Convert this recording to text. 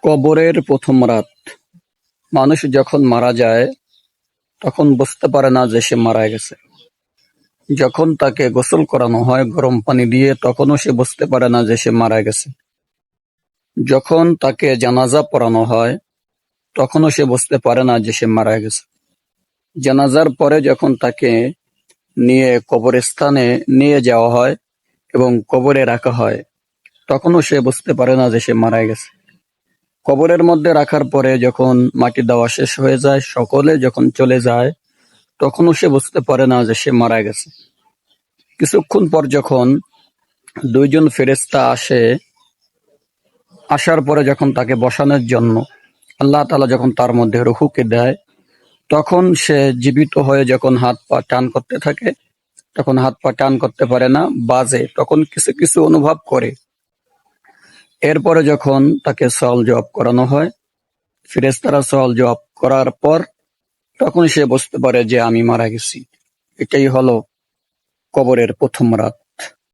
কবরের প্রথম রাত। মানুষ যখন মারা যায় তখন বুঝতে পারে না যে সে মারা গেছে। যখন তাকে গোসল করানো হয় গরম পানি দিয়ে তখনও সে বুঝতে পারে না যে সে মারা গেছে। যখন তাকে জানাজা পড়ানো হয় তখনও সে বুঝতে পারে না যে সে মারা গেছে। জানাজার পরে যখন তাকে নিয়ে কবরস্থানে নিয়ে যাওয়া হয় এবং কবরে রাখা হয় তখনও সে বুঝতে পারে না যে সে মারা গেছে। কবরের মধ্যে রাখার পরে যখন মাটি দেওয়া শেষ হয়ে যায়, সকলে যখন চলে যায় তখনও সে বুঝতে পারে না যে সে মারা গেছে। কিছুক্ষণ পর যখন দুইজন ফেরেশতা আসে, আসার পরে যখন তাকে বসানোর জন্য আল্লাহ তাআলা যখন তার মধ্যে রূহকে দেয়, তখন সে জীবিত হয়ে যখন হাত পা টান করতে থাকে তখন হাত পা টান করতে পারে না, বাজে, তখন কিছু কিছু অনুভব করে। এরপরে যখন তাকে সওয়াল জবাব করানো হয়, ফেরেশতারা সওয়াল জবাব করার পর তখন সে বুঝতে পারে যে আমি মারা গেছি। এটাই হলো কবরের প্রথম রাত।